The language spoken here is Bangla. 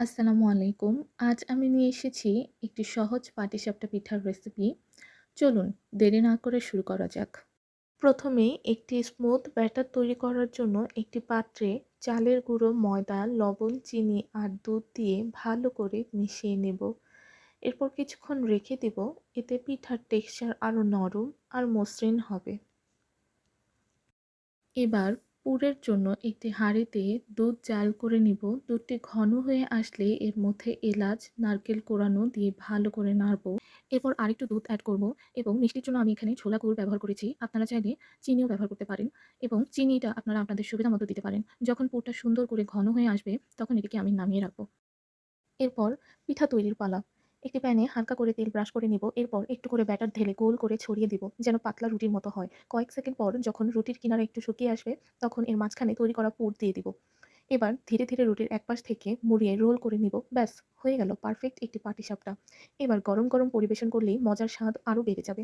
আসসালামু আলাইকুম। আজ আমি নিয়ে এসেছি একটি সহজ পাটিসাপটা পিঠার রেসিপি। চলুন দেরি না করে শুরু করা যাক। প্রথমে একটি স্মুথ ব্যাটার তৈরি করার জন্য একটি পাত্রে চালের গুঁড়ো, ময়দা, লবণ, চিনি আর দুধ দিয়ে ভালো করে মিশিয়ে নেব। এরপর কিছুক্ষণ রেখে দেব, এতে পিঠার টেক্সচার আরও নরম আর মসৃণ হবে। এবার পুরের জন্য একটি হাঁড়িতে দুধ জাল করে নিব। দুধটি ঘন হয়ে আসলে এর মধ্যে এলাচ, নারকেল কোড়ানো দিয়ে ভালো করে নাড়ব। এরপর আরেকটু দুধ অ্যাড করব এবং মিষ্টির জন্য আমি এখানে ছোলা গুড় ব্যবহার করেছি। আপনারা চাইলে চিনিও ব্যবহার করতে পারেন এবং চিনিটা আপনারা আপনাদের সুবিধা মতো দিতে পারেন। যখন পুরটা সুন্দর করে ঘন হয়ে আসবে তখন এটিকে আমি নামিয়ে রাখব। এরপর পিঠা তৈরির পালা। একটি প্যানে হালকা করে তেল ব্রাশ করে নিব। এরপর একটু করে ব্যাটার ঢেলে গোল করে ছড়িয়ে দিব যেন পাতলা রুটির মতো হয়। কয়েক সেকেন্ড পর যখন রুটির কিনারা একটু শুকিয়ে আসবে তখন এর মাঝখানে তৈরি করা পুর দিয়ে দিব। এবার ধীরে ধীরে রুটির এক পাশ থেকে মুড়িয়ে রোল করে নিব। ব্যাস, হয়ে গেল পারফেক্ট একটি পাটিসাপটা। এবার গরম গরম পরিবেশন করলেই মজার স্বাদ আরও বেড়ে যাবে।